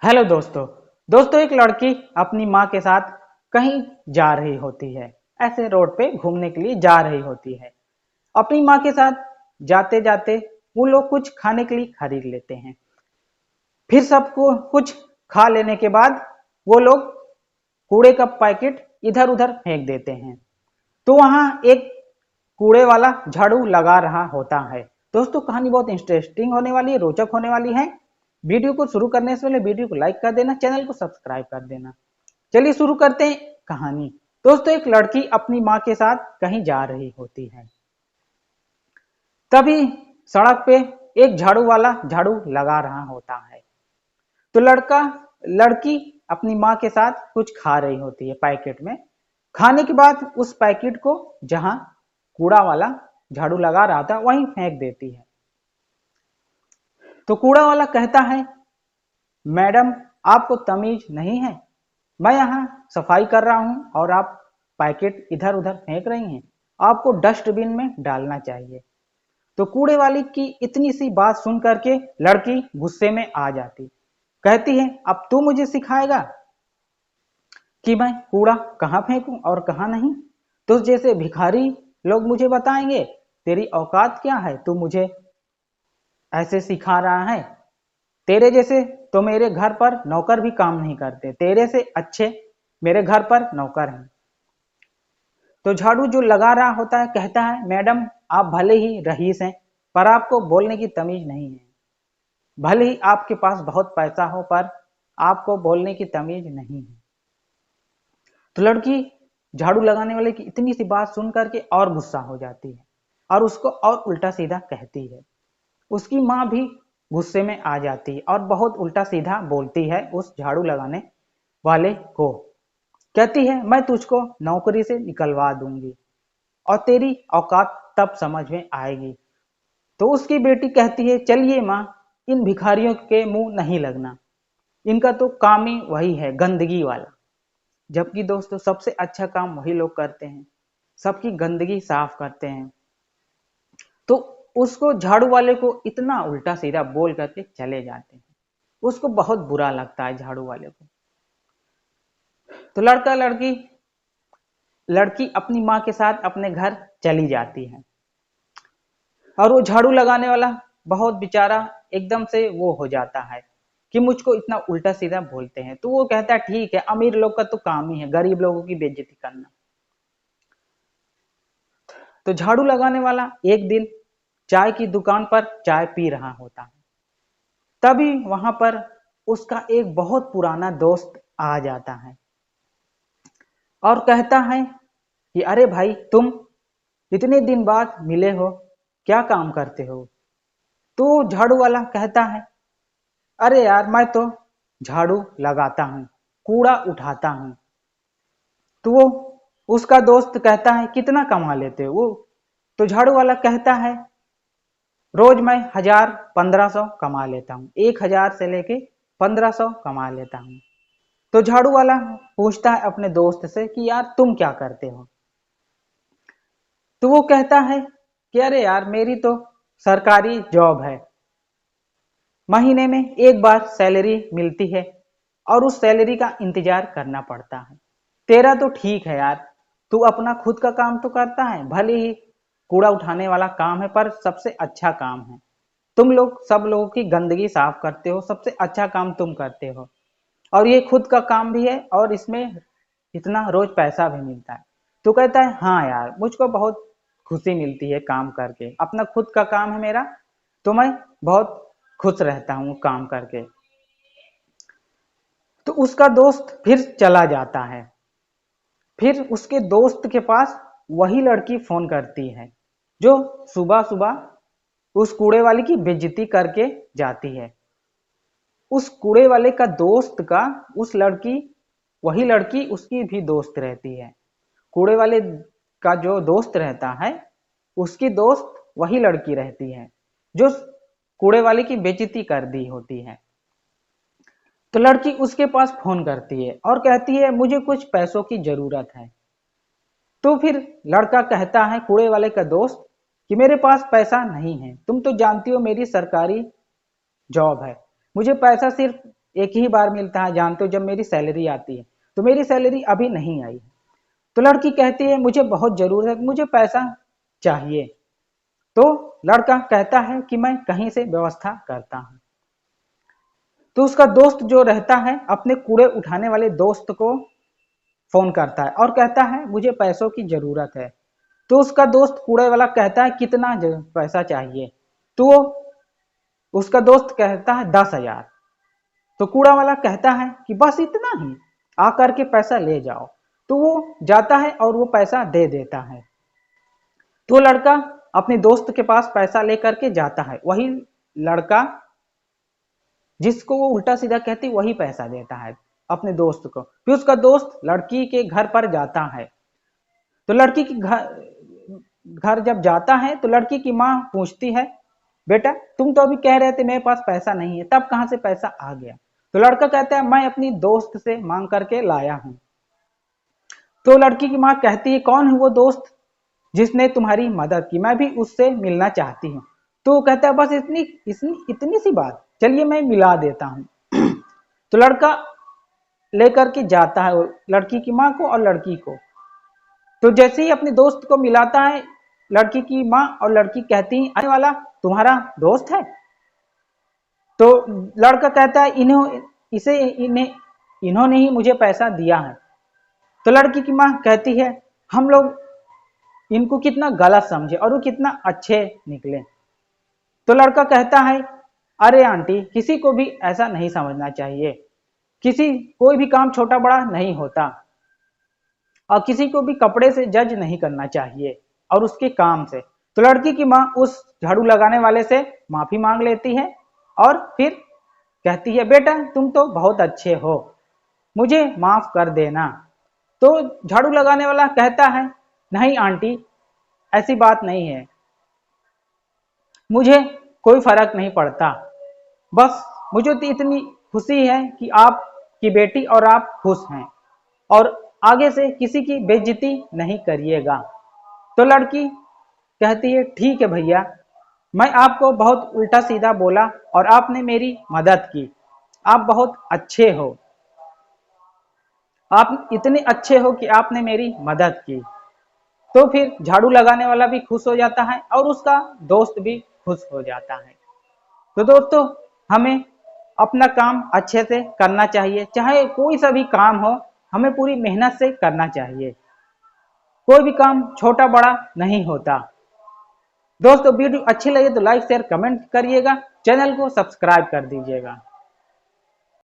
Hello दोस्तों। एक लड़की अपनी माँ के साथ कहीं जा रही होती है। ऐसे रोड पे घूमने के लिए जा रही होती है। अपनी माँ के साथ जाते जाते वो लोग कुछ खाने के लिए खरीद लेते हैं। फिर सबको कुछ खा लेने के बाद वो लोग कूड़े का पैकेट इधर उधर फेंक देते हैं। तो वहां एक कूड़े वाला झाड़ू लगा रहा होता है। दोस्तों, कहानी बहुत इंटरेस्टिंग होने वाली है, रोचक होने वाली है। वीडियो को शुरू करने से पहले वीडियो को लाइक कर देना, चैनल को सब्सक्राइब कर देना। चलिए शुरू करते हैं कहानी। दोस्तों, एक लड़की अपनी माँ के साथ कहीं जा रही होती है। तभी सड़क पे एक झाड़ू वाला झाड़ू लगा रहा होता है। तो लड़की अपनी माँ के साथ कुछ खा रही होती है पैकेट में। खाने के बाद उस पैकेट को जहां कूड़ा वाला झाड़ू लगा रहा था वहीं फेंक देती है। तो कूड़ा वाला कहता है, मैडम, आपको तमीज नहीं है? मैं यहाँ सफाई कर रहा हूँ और आप पैकेट इधर उधर फेंक रही हैं। आपको डस्टबिन में डालना चाहिए। तो कूड़े वाली की इतनी सी बात सुन करके लड़की गुस्से में आ जाती। कहती है, अब तू मुझे सिखाएगा कि मैं कूड़ा कहाँ फेंकूं और कहाँ नहीं? तो जैसे भिखारी लोग मुझे बताएंगे तेरी औकात क्या है, तू मुझे ऐसे सिखा रहा है? तेरे जैसे तो मेरे घर पर नौकर भी काम नहीं करते, तेरे से अच्छे मेरे घर पर नौकर हैं। तो झाड़ू जो लगा रहा होता है कहता है, मैडम, आप भले ही रईस हैं पर आपको बोलने की तमीज नहीं है। भले ही आपके पास बहुत पैसा हो पर आपको बोलने की तमीज नहीं है। तो लड़की झाड़ू लगाने वाले की इतनी सी बात सुन करके और गुस्सा हो जाती है और उसको और उल्टा सीधा कहती है। उसकी माँ भी गुस्से में आ जाती है और बहुत उल्टा सीधा बोलती है उस झाड़ू लगाने वाले को। कहती है, मैं तुझको नौकरी से निकलवा दूंगी और तेरी औकात तब समझ में आएगी। तो उसकी बेटी कहती है, चलिए माँ, इन भिखारियों के मुंह नहीं लगना, इनका तो काम ही वही है, गंदगी वाला। जबकि दोस्तों, सबसे अच्छा काम वही लोग करते हैं, सबकी गंदगी साफ करते हैं। तो उसको झाड़ू वाले को इतना उल्टा सीधा बोल करके चले जाते हैं। उसको बहुत बुरा लगता है झाड़ू वाले को। तो लड़की अपनी माँ के साथ अपने घर चली जाती है और वो झाड़ू लगाने वाला बहुत बेचारा एकदम से वो हो जाता है कि मुझको इतना उल्टा सीधा बोलते हैं। तो वो कहता है, ठीक है, अमीर लोग का तो काम ही है गरीब लोगों की बेइज्जती करना। तो झाड़ू लगाने वाला एक दिन चाय की दुकान पर चाय पी रहा होता है। तभी वहां पर उसका एक बहुत पुराना दोस्त आ जाता है और कहता है कि अरे भाई, तुम इतने दिन बाद मिले हो, क्या काम करते हो? तो झाड़ू वाला कहता है, अरे यार, मैं तो झाड़ू लगाता हूँ, कूड़ा उठाता हूँ। तो वो उसका दोस्त कहता है, कितना कमा लेते हो? वो तो झाड़ू वाला कहता है, रोज मैं 1000-1500 कमा लेता हूँ, 1000 से लेके 1500 कमा लेता हूँ। तो झाड़ू वाला पूछता है अपने दोस्त से कि यार, तुम क्या करते हो? तो वो कहता है कि अरे यार, मेरी तो सरकारी जॉब है, महीने में एक बार सैलरी मिलती है और उस सैलरी का इंतजार करना पड़ता है। तेरा तो ठीक है यार, तू अपना खुद का काम तो करता है, भले ही कूड़ा उठाने वाला काम है पर सबसे अच्छा काम है। तुम लोग सब लोगों की गंदगी साफ करते हो, सबसे अच्छा काम तुम करते हो और ये खुद का काम भी है और इसमें इतना रोज पैसा भी मिलता है। तो कहता है, हाँ यार, मुझको बहुत खुशी मिलती है काम करके, अपना खुद का काम है मेरा, तो मैं बहुत खुश रहता हूँ काम करके। तो उसका दोस्त फिर चला जाता है। फिर उसके दोस्त के पास वही लड़की फोन करती है जो सुबह सुबह उस कूड़े वाले की बेइज्जती करके जाती है। उस कूड़े वाले का दोस्त का उस लड़की वही लड़की उसकी भी दोस्त रहती है। कूड़े वाले का जो दोस्त रहता है उसकी दोस्त वही लड़की रहती है जो कूड़े वाले की बेइज्जती कर दी होती है। तो लड़की उसके पास फोन करती है और कहती है, मुझे कुछ पैसों की जरूरत है। तो फिर लड़का कहता है, कूड़े वाले का दोस्त, कि मेरे पास पैसा नहीं है, तुम तो जानती हो मेरी सरकारी जॉब है, मुझे पैसा सिर्फ एक ही बार मिलता है, जानते हो जब मेरी सैलरी आती है, तो मेरी सैलरी अभी नहीं आई। तो लड़की कहती है मुझे बहुत जरूरत है, मुझे पैसा चाहिए। तो लड़का कहता है कि मैं कहीं से व्यवस्था करता हूं। तो उसका दोस्त जो रहता है अपने कूड़े उठाने वाले दोस्त को फोन करता है और कहता है मुझे पैसों की जरूरत है। तो उसका दोस्त कूड़े वाला कहता है कितना पैसा चाहिए। तो वो उसका दोस्त कहता है 10,000। तो कूड़ा वाला कहता है कि बस इतना ही, आकर के पैसा ले जाओ। तो वो जाता है और वो पैसा दे देता है। तो लड़का अपने दोस्त के पास पैसा लेकर के जाता है, वही लड़का जिसको वो उल्टा सीधा कहती वही पैसा देता है अपने दोस्त को। फिर उसका दोस्त लड़की के घर पर जाता है। तो लड़की के घर जब जाता है तो लड़की की माँ पूछती है बेटा तुम तो अभी कह रहे थे मेरे पास पैसा नहीं है, तब कहां से पैसा आ गया। तो लड़का कहता है मैं अपनी दोस्त से मांग करके लाया हूं। तो लड़की की माँ कहती है कौन है वो दोस्त जिसने तुम्हारी मदद की, मैं भी उससे मिलना चाहती हूँ। तो वो कहता है बस इतनी सी बात, चलिए मैं मिला देता हूँ। तो लड़का लेकर के जाता है लड़की की माँ को और लड़की को। तो जैसे ही अपने दोस्त को मिलाता है लड़की की माँ और लड़की कहती है आने वाला तुम्हारा दोस्त है। तो लड़का कहता है इन्होंने ही मुझे पैसा दिया है। तो लड़की की माँ कहती है हम लोग इनको कितना गलत समझे और वो कितना अच्छे निकले। तो लड़का कहता है अरे आंटी किसी को भी ऐसा नहीं समझना चाहिए, कोई भी काम छोटा बड़ा नहीं होता और किसी को भी कपड़े से जज नहीं करना चाहिए और उसके काम से। तो लड़की की माँ उस झाड़ू लगाने वाले से माफी मांग लेती है और फिर कहती है बेटा तुम तो बहुत अच्छे हो, मुझे माफ कर देना। तो झाड़ू लगाने वाला कहता है नहीं आंटी ऐसी बात नहीं है, मुझे कोई फर्क नहीं पड़ता, बस मुझे तो इतनी खुशी है कि आपकी बेटी और आप खुश हैं और आगे से किसी की बेइज्जती नहीं करिएगा। तो लड़की कहती है ठीक है भैया, मैं आपको बहुत उल्टा सीधा बोला और आपने मेरी मदद की, आप बहुत अच्छे हो, आप इतने अच्छे हो कि आपने मेरी मदद की। तो फिर झाड़ू लगाने वाला भी खुश हो जाता है और उसका दोस्त भी खुश हो जाता है। तो दोस्तों हमें अपना काम अच्छे से करना चाहिए, चाहे कोई सा भी काम हो हमें पूरी मेहनत से करना चाहिए, कोई भी काम छोटा बड़ा नहीं होता। दोस्तों वीडियो अच्छी लगे तो लाइक शेयर कमेंट करिएगा, चैनल को सब्सक्राइब कर दीजिएगा।